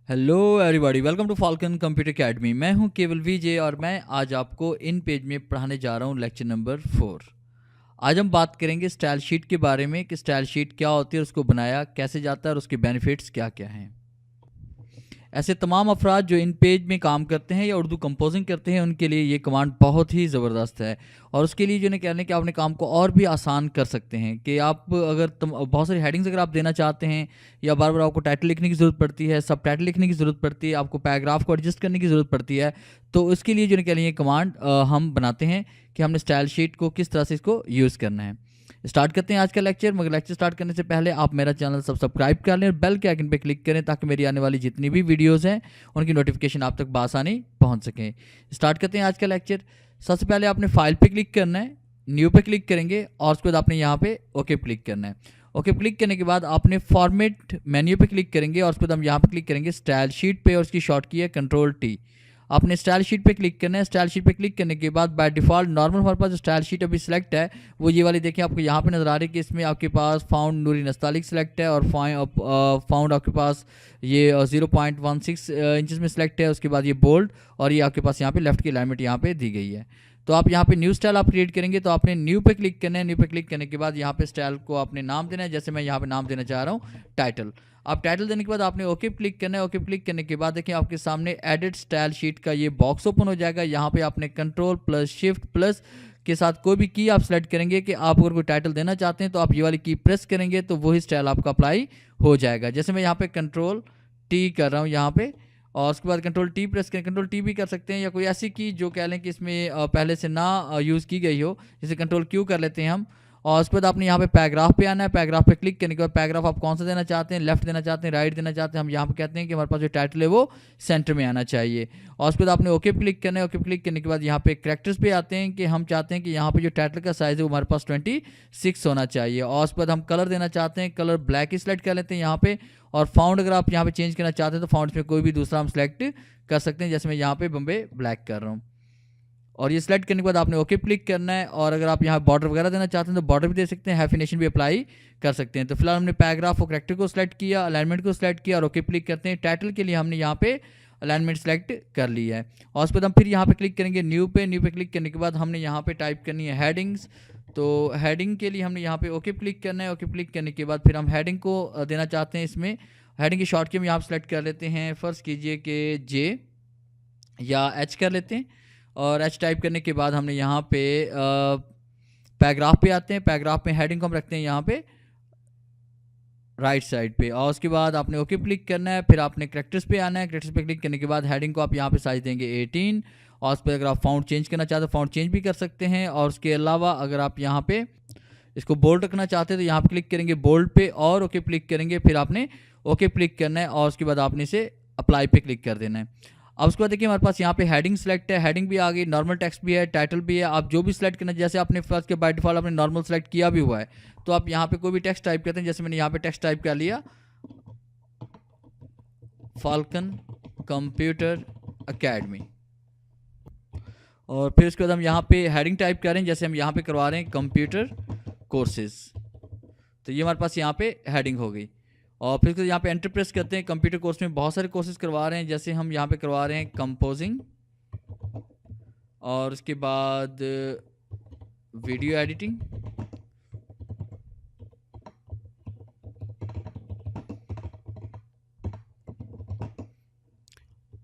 Hello everybody, welcome to Falcon computer academy. मैं हूं केवल विजय और मैं आज आपको इन पेज में पढ़ाने जा रहा हूं लेक्चर नंबर 4। आज हम बात करेंगे स्टाइल शीट के बारे में कि स्टाइल शीट क्या होती है, उसको बनाया कैसे जाता है और उसके बेनिफिट्स क्या क्या हैं। ऐसे तमाम अफराद जो इन पेज में काम करते हैं या उर्दू कंपोजिंग करते हैं उनके लिए ये कमांड बहुत ही ज़बरदस्त है। और उसके लिए जो नहीं कहने कि आप अपने काम को और भी आसान कर सकते हैं कि आप अगर बहुत सारी हेडिंग्स अगर आप देना चाहते हैं या बार बार आपको टाइटल लिखने की ज़रूरत पड़ती है, सब टाइटल लिखने की ज़रूरत पड़ती है, आपको पैराग्राफ को एडजस्ट करने की ज़रूरत पड़ती है, तो इसके लिए जो नहीं कहने ये कमांड हम बनाते हैं कि हमने स्टाइल शीट को किस तरह से इसको यूज़ करना है। स्टार्ट करते हैं आज का लेक्चर। मगर लेक्चर स्टार्ट करने से पहले आप मेरा चैनल सब्सक्राइब कर लें और बेल के आइकन पे क्लिक करें ताकि मेरी आने वाली जितनी भी वीडियोस हैं उनकी नोटिफिकेशन आप तक बआसानी पहुंच सकें। स्टार्ट करते हैं आज का लेक्चर। सबसे पहले आपने फाइल पे क्लिक करना है, न्यू पे क्लिक करेंगे और उसके बाद आपने यहाँ पे ओके क्लिक करना है। ओके क्लिक करने के बाद आपने फॉर्मेट मेन्यू पे क्लिक करेंगे और उसके बाद हम यहाँ पे क्लिक करेंगे स्टाइल शीट पे और उसकी शॉर्ट की है Ctrl+T। आपने स्टाइल शीट पे क्लिक करना है। स्टाइल शीट पे क्लिक करने के बाद बाय डिफ़ॉल्ट नॉर्मल हमारे पास जो स्टाइल शीट अभी सिलेक्ट है वो ये वाली देखिए, आपको यहाँ पे नज़र आ रही है कि इसमें आपके पास फाउंड नूरी नस्तालिक सिलेक्ट है और फाउंड आपके पास ये 0.16 इंचज़ में सिलेक्ट है। उसके बाद ये बोल्ड और ये आपके पास यहाँ पे लेफ्ट की अलाइनमेंट यहाँ पे दी गई है। तो आप यहाँ पे न्यू स्टाइल आप क्रिएट करेंगे तो आपने न्यू पे क्लिक करना है। न्यू पे क्लिक करने के बाद यहाँ पे स्टाइल को आपने नाम देना है, जैसे मैं यहाँ पे नाम देना चाह रहा हूँ टाइटल। आप टाइटल देने के बाद आपने ओके क्लिक करना है। ओके क्लिक करने के बाद देखिए आपके सामने एडिट स्टाइल शीट का ये बॉक्स ओपन हो जाएगा। यहाँ पे आपने Ctrl+Shift+ के साथ कोई भी की आप सेलेक्ट करेंगे कि आप अगर कोई टाइटल देना चाहते हैं तो आप ये वाली की प्रेस करेंगे तो वही स्टाइल आपका अप्लाई हो जाएगा। जैसे मैं यहाँ पे Ctrl+T कर रहा हूँ यहाँ पे, और उसके बाद Ctrl+T प्रेस करें। Ctrl+T भी कर सकते हैं या कोई ऐसी की जो कह लें कि इसमें पहले से ना यूज़ की गई हो, जैसे Ctrl+Q कर लेते हैं हम। और उसके बाद आपने यहाँ पे पैराग्राफ पे आना है। पैराग्राफ पे क्लिक करने के बाद पैराग्राफ आप कौन सा देना चाहते हैं, लेफ्ट देना चाहते हैं, राइट देना चाहते हैं। हम यहाँ पे कहते हैं कि हमारे पास जो टाइटल है वो सेंटर में आना चाहिए। और उसके बाद आपने ओके क्लिक करना है। ओके क्लिक करने के बाद यहाँ पे कैरेक्टर्स पे आते हैं कि हम चाहते हैं कि यहाँ पे जो टाइटल का साइज़ है वो हमारे पास 26 होना चाहिए। और उसके बाद हम कलर देना चाहते हैं, कलर ब्लैक ही सिलेक्ट कर लेते हैं यहाँ पे। और फाउंड अगर आप यहाँ पे चेंज करना चाहते हैं तो फाउंड में कोई भी दूसरा हम सेलेक्ट कर सकते हैं, जैसे मैं यहाँ पे बम्बे ब्लैक कर रहा हूँ। और ये सिलेक्ट करने के बाद आपने ओके क्लिक करना है। और अगर आप यहाँ बॉर्डर वगैरह देना चाहते हैं तो बॉर्डर भी दे सकते हैं, हैफिनेशन भी अप्लाई कर सकते हैं। तो फिलहाल हमने पैराग्राफ और कैरेक्टर को सिलेक्ट किया, अलाइनमेंट को सिलेक्ट किया और ओके क्लिक करते हैं। टाइटल के लिए हमने यहाँ पे अलाइनमेंट सेलेक्ट कर लिया है। और उसके बाद हम फिर यहाँ पे क्लिक करेंगे न्यू पे। न्यू पे क्लिक करने के बाद हमने यहाँ पे टाइप करनी है हेडिंग्स। तो हेडिंग के लिए हमने यहाँ पे ओके क्लिक करना है। ओके क्लिक करने के बाद फिर हम हेडिंग को देना चाहते हैं इसमें। हेडिंग की शॉर्ट की हम यहाँ पर सेलेक्ट कर लेते हैं, फ़र्ज़ कीजिए कि जे या एच कर लेते हैं। और एच टाइप करने के बाद हमने यहाँ पे पैराग्राफ पे आते हैं। पैराग्राफ में हेडिंग को हम रखते हैं यहाँ पे राइट साइड पे। और उसके बाद आपने ओके क्लिक करना है। फिर आपने कैरेक्टर्स पे आना है। कैरेक्टर्स पे क्लिक करने के बाद हेडिंग को आप यहाँ पे साइज देंगे 18। और उस पर अगर आप फाउंड चेंज करना चाहते हैं फाउंड चेंज भी कर सकते हैं। और उसके अलावा अगर आप यहाँ पे इसको बोल्ड रखना चाहते हैं तो यहाँ पे क्लिक करेंगे बोल्ड पे और ओके क्लिक करेंगे। फिर आपने ओके क्लिक करना है और उसके बाद आपने इसे अप्लाई पे क्लिक कर देना है। अब उसके बाद देखिए हमारे पास यहाँ पे हेडिंग सेलेक्ट है, हेडिंग भी आ गई, नॉर्मल टेक्स्ट भी है, टाइटल भी है। आप जो भी सिलेक्ट करना, जैसे आपने फर्स्ट के बाय डिफॉल्ट आपने नॉर्मल सेलेक्ट किया भी हुआ है तो आप यहाँ पे कोई भी टेक्स्ट टाइप करते हैं। जैसे मैंने यहाँ पे टेक्स्ट टाइप कर लिया फाल्कन कंप्यूटर एकेडमी। और फिर उसके बाद हम यहाँ पे हेडिंग टाइप करें, जैसे हम यहाँ पे करवा रहे हैं कंप्यूटर कोर्सेज, तो ये हमारे पास यहाँ पे हेडिंग हो गई। और फिर यहाँ पे एंटर प्रेस करते हैं। कंप्यूटर कोर्स में बहुत सारे कोर्सेज करवा रहे हैं, जैसे हम यहाँ पे करवा रहे हैं कंपोजिंग और उसके बाद वीडियो एडिटिंग,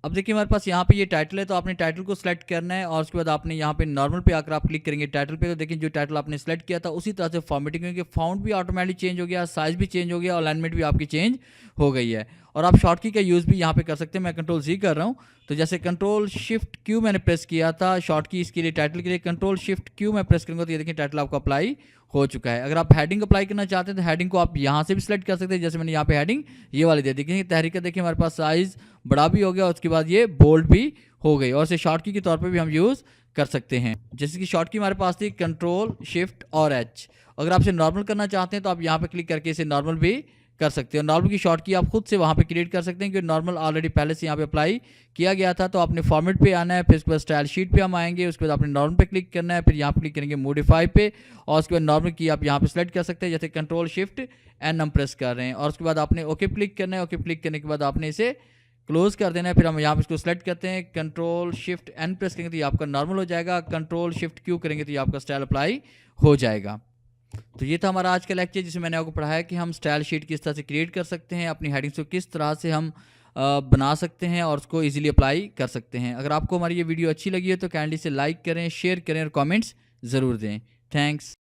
अब देखिए हमारे पास यहाँ पे ये टाइटल है तो आपने टाइटल को सिलेक्ट करना है। और उसके बाद आपने यहाँ पे नॉर्मल पे आकर आप क्लिक करेंगे टाइटल पे, तो देखिए जो टाइटल आपने सेलेक्ट किया था उसी तरह से फॉर्मेटिंग होगी, फाउंड भी ऑटोमेटिक चेंज हो गया, साइज भी चेंज हो गया, अलाइनमेंट भी आपकी चेंज हो गई है। और आप शॉर्ट की का यूज़ भी यहाँ पे कर सकते हैं। मैं Ctrl+Z कर रहा हूँ तो जैसे Ctrl+Shift+Q मैंने प्रेस किया था शॉर्ट की इसके लिए, टाइटल के लिए Ctrl+Shift+Q मैं प्रेस करूँगा तो ये देखिए टाइटल आपका अप्लाई हो चुका है। अगर आप हेडिंग अप्लाई करना चाहते हैं तो हेडिंग को आप यहाँ से भी सिलेक्ट कर सकते हैं, जैसे मैंने यहाँ पे हेडिंग ये वाली दे दी। तहरीक देखिए हमारे पास साइज़ बड़ा भी हो गया और उसके बाद ये बोल्ड भी हो गई और इसे शॉर्ट की के तौर पे भी हम यूज़ कर सकते हैं। जैसे कि शॉर्ट की हमारे पास थी Ctrl+Shift+H। अगर आप इसे नॉर्मल करना चाहते हैं तो आप यहाँ पे क्लिक करके इसे नॉर्मल भी कर सकते हैं। नॉर्मल की शॉर्ट की आप खुद से वहाँ पे क्रिएट कर सकते हैं क्योंकि नॉर्मल ऑलरेडी पहले से यहाँ पे अप्लाई किया गया था। तो आपने फॉर्मेट पे आना है, फिर उसके बाद स्टाइल शीट पे हम आएंगे, उसके बाद आपने नॉर्मल पे क्लिक करना है, फिर यहाँ पे क्लिक करेंगे मॉडिफाई पे और उसके बाद नॉर्मल की आप यहाँ पे सेलेक्ट कर सकते हैं, जैसे Ctrl+Shift+N हम प्रेस कर रहे हैं। और उसके बाद आपने ओके क्लिक करना है। ओके क्लिक करने के बाद आपने इसे क्लोज कर देना है। फिर हम यहाँ पे इसको सेलेक्ट करते हैं, कंट्रोल शिफ्ट एन प्रेस करेंगे तो ये आपका नॉर्मल हो जाएगा, कंट्रोल शिफ्ट क्यू करेंगे तो ये आपका स्टाइल अप्लाई हो जाएगा। तो ये था हमारा आज का लेक्चर, जिसमें मैंने आपको पढ़ाया कि हम स्टाइल शीट किस तरह से क्रिएट कर सकते हैं, अपनी हेडिंग्स को किस तरह से हम बना सकते हैं और उसको इजीली अप्लाई कर सकते हैं। अगर आपको हमारी ये वीडियो अच्छी लगी है तो काइंडली से लाइक करें, शेयर करें और कमेंट्स ज़रूर दें। थैंक्स।